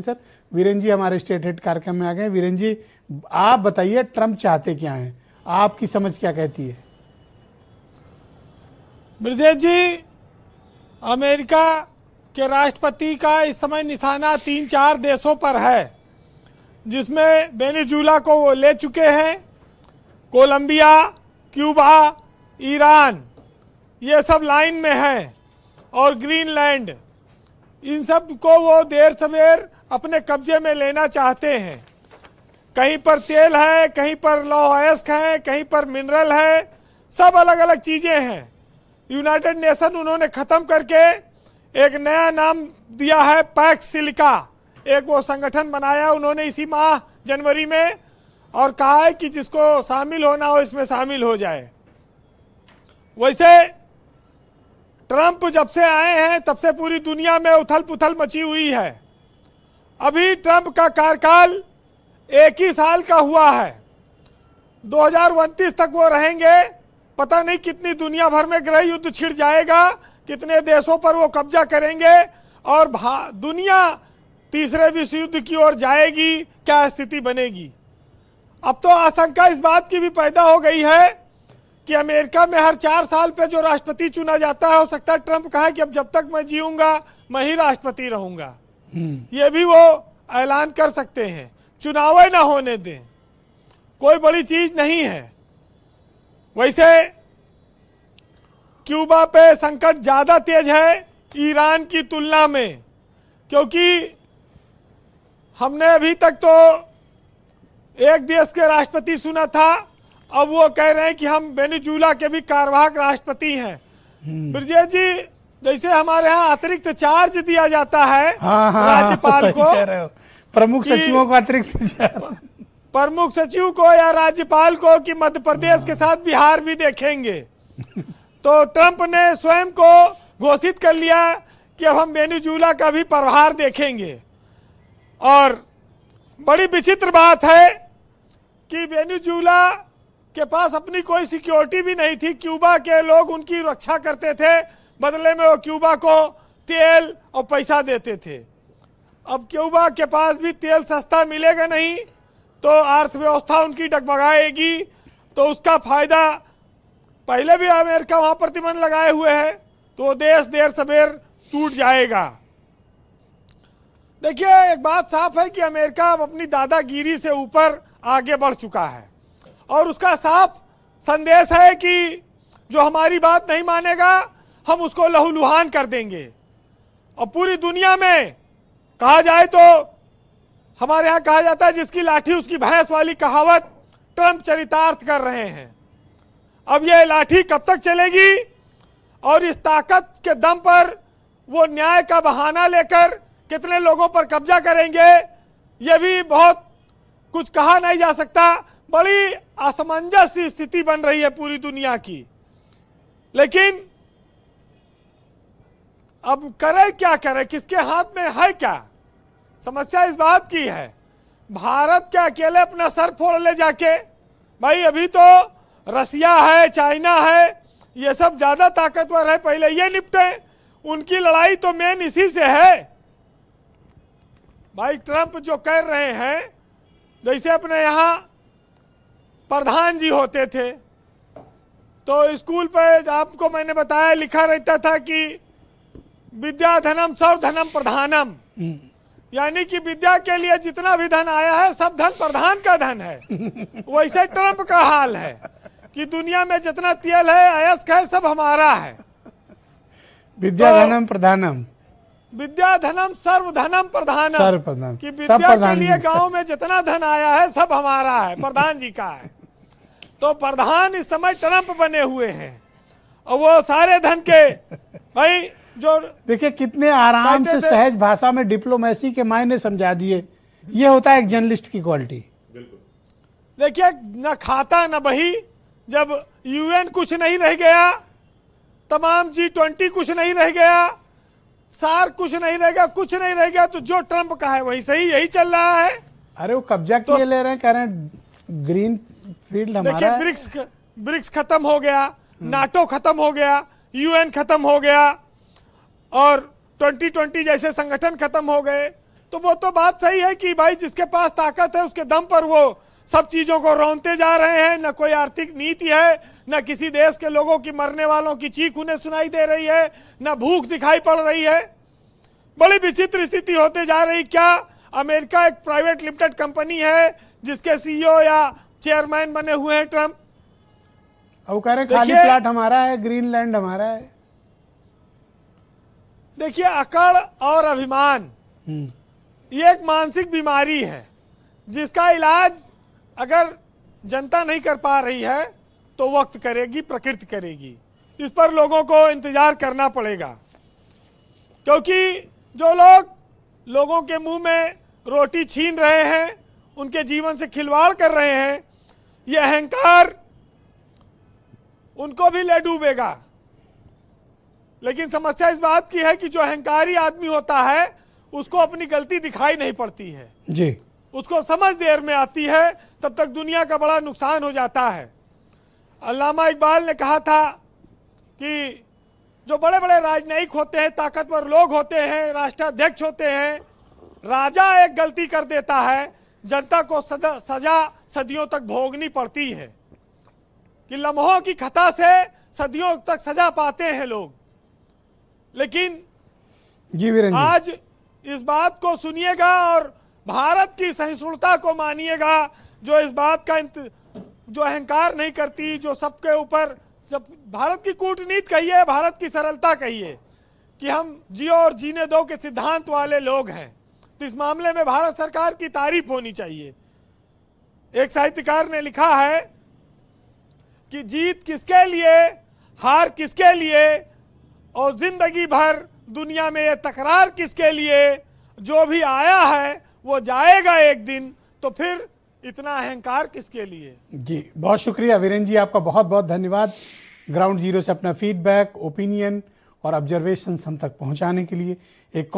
Sir Viren जी हमारे state head कार्यक्रम में आ गए। वीरेन जी, आप बताइए ट्रंप चाहते क्या हैं, आपकी समझ क्या कहती है? ब्रजेश जी, अमेरिका के राष्ट्रपति का इस समय निशाना 3-4 देशों पर है, जिसमें वेनेजुएला को वो ले चुके हैं, कोलंबिया, क्यूबा, ईरान, ये सब लाइन में हैं, और ग्रीनलैंड, इन सब को वो देर सवेर अपने कब्जे में लेना चाहते हैं। कहीं पर तेल है, कहीं पर लौह अयस्क है, कहीं पर मिनरल है, सब अलग अलग चीजें हैं। यूनाइटेड नेशन उन्होंने खत्म करके एक नया नाम दिया है, पैक्स सिलिका, एक वो संगठन बनाया उन्होंने इसी माह जनवरी में, और कहा है कि जिसको शामिल होना हो इसमें शामिल हो जाए। वैसे ट्रंप जब से आए हैं तब से पूरी दुनिया में उथल पुथल मची हुई है। अभी ट्रंप का कार्यकाल 1 ही साल का हुआ है, 2029 तक वो रहेंगे। पता नहीं कितनी दुनिया भर में गृह युद्ध छिड़ जाएगा, कितने देशों पर वो कब्जा करेंगे, और दुनिया तीसरे विश्व युद्ध की ओर जाएगी, क्या स्थिति बनेगी। अब तो आशंका इस बात की भी पैदा हो गई है कि अमेरिका में हर 4 साल पे जो राष्ट्रपति चुना जाता है, हो सकता है ट्रंप कहे कि अब जब तक मैं जीऊंगा मैं ही राष्ट्रपति रहूंगा। ये भी वो ऐलान कर सकते हैं, चुनाव ना होने दें, कोई बड़ी चीज नहीं है। वैसे क्यूबा पे संकट ज्यादा तेज है ईरान की तुलना में, क्योंकि हमने अभी तक तो एक देश के राष्ट्रपति सुना था, अब वो कह रहे हैं कि हम वेनेजुएला के भी कार्यवाहक राष्ट्रपति हैं। ब्रजेश जी, जैसे हमारे यहाँ अतिरिक्त चार्ज दिया जाता है राज्यपाल को, प्रमुख सचिवों को अतिरिक्त प्रमुख सचिव को या राज्यपाल को, कि मध्य प्रदेश के साथ बिहार भी देखेंगे, तो ट्रंप ने स्वयं को घोषित कर लिया कि अब हम वेनेजुएला का भी प्रभार देखेंगे। और बड़ी विचित्र बात है कि वेनेजुएला के पास अपनी कोई सिक्योरिटी भी नहीं थी, क्यूबा के लोग उनकी रक्षा करते थे, बदले में वो क्यूबा को तेल और पैसा देते थे। अब क्यूबा के पास भी तेल सस्ता मिलेगा नहीं तो अर्थव्यवस्था उनकी डगमगाएगी, तो उसका फायदा, पहले भी अमेरिका वहां प्रतिबंध लगाए हुए है, तो देश देर सवेर टूट जाएगा। देखिए, एक बात साफ है कि अमेरिका अब अपनी दादागिरी से ऊपर आगे बढ़ चुका है, और उसका साफ संदेश है कि जो हमारी बात नहीं मानेगा हम उसको लहूलुहान कर देंगे। और पूरी दुनिया में कहा जाए तो हमारे यहाँ कहा जाता है, जिसकी लाठी उसकी भैंस वाली कहावत ट्रंप चरितार्थ कर रहे हैं। अब ये लाठी कब तक चलेगी, और इस ताकत के दम पर वो न्याय का बहाना लेकर कितने लोगों पर कब्जा करेंगे, ये भी बहुत कुछ कहा नहीं जा सकता। बड़ी असमंजस स्थिति बन रही है पूरी दुनिया की। लेकिन अब करे क्या करे, किसके हाथ में है क्या? समस्या इस बात की है, भारत के अकेले अपना सर फोड़ ले जाके, भाई अभी तो रसिया है, चाइना है, ये सब ज्यादा ताकतवर है, पहले ये निपटे। उनकी लड़ाई तो मेन इसी से है। भाई ट्रंप जो कर रहे हैं, जैसे अपने यहाँ प्रधान जी होते थे, तो स्कूल पे आपको मैंने बताया, लिखा रहता था कि विद्या धनम सर्वधनम प्रधानम, यानी कि विद्या के लिए जितना भी धन आया है सब धन प्रधान का धन है। वैसे ट्रंप का हाल है कि दुनिया में जितना तेल है, अयस्क है, सब हमारा है। विद्या धनम प्रधानम, विद्या धनम सर्वधनम प्रधानम, कि विद्या के लिए गांव में जितना धन आया है सब हमारा है, प्रधान जी का है। तो प्रधान इस समय ट्रंप बने हुए हैं, और वो सारे धन के, भाई जो देखिए कितने आराम से सहज भाषा में डिप्लोमेसी के मायने समझा दिए। ये होता है एक जर्नलिस्ट की क्वालिटी। देखिए, न खाता न बही, जब यूएन कुछ नहीं रह गया, तमाम G20 कुछ नहीं रह गया, सार्क कुछ नहीं रह गया, कुछ नहीं रह गया, तो जो ट्रंप का है वही सही, यही चल रहा है। अरे वो कब्जा किए तो ले रहे हैं, कह रहे हैं ग्रीन फील्ड हमारा है। देखिए, ब्रिक्स खत्म हो गया, नाटो खत्म हो गया, यूएन खत्म हो गया, और 2020 जैसे संगठन खत्म हो गए, तो वो तो बात सही है कि भाई जिसके पास ताकत है उसके दम पर वो सब चीजों को रौंदते जा रहे हैं। न कोई आर्थिक नीति है, न किसी देश के लोगों की मरने वालों की चीख उन्हें सुनाई दे रही है, न भूख दिखाई पड़ रही है। बड़ी विचित्र स्थिति होते जा रही। क्या अमेरिका एक प्राइवेट लिमिटेड कंपनी है जिसके सीईओ या चेयरमैन बने हुए हैं ट्रंप? अब वो कह रहे हैं खाली देखिए- प्लाट हमारा है, ग्रीनलैंड हमारा है। देखिए, अकड़ और अभिमान ये एक मानसिक बीमारी है जिसका इलाज अगर जनता नहीं कर पा रही है तो वक्त करेगी, प्रकृति करेगी। इस पर लोगों को इंतजार करना पड़ेगा, क्योंकि जो लोग लोगों के मुंह में रोटी छीन रहे हैं, उनके जीवन से खिलवाड़ कर रहे हैं, ये अहंकार उनको भी ले डूबेगा। लेकिन समस्या इस बात की है कि जो अहंकारी आदमी होता है उसको अपनी गलती दिखाई नहीं पड़ती है जी, उसको समझ देर में आती है, तब तक दुनिया का बड़ा नुकसान हो जाता है। अल्लामा इकबाल ने कहा था कि जो बड़े बड़े राजनयिक होते हैं, ताकतवर लोग होते हैं, राष्ट्राध्यक्ष होते हैं, राजा एक गलती कर देता है, जनता को सजा सदियों तक भोगनी पड़ती है। कि लम्हों की खता से सदियों तक सजा पाते हैं लोग। लेकिन जी वीरेंद्र जी, आज इस बात को सुनिएगा और भारत की सहिष्णुता को मानिएगा, जो इस बात का जो अहंकार नहीं करती, जो सबके ऊपर सब भारत की कूटनीति कहिए, भारत की सरलता कहिए कि हम जियो और जीने दो के सिद्धांत वाले लोग हैं। तो इस मामले में भारत सरकार की तारीफ होनी चाहिए। एक साहित्यकार ने लिखा है कि जीत किसके लिए, हार किसके लिए, और जिंदगी भर दुनिया में ये तकरार किसके लिए, जो भी आया है वो जाएगा एक दिन, तो फिर इतना अहंकार किसके लिए। जी बहुत शुक्रिया वीरेंद्र जी, आपका बहुत बहुत धन्यवाद ग्राउंड जीरो से अपना फीडबैक, ओपिनियन और ऑब्जर्वेशन हम तक पहुंचाने के लिए। एक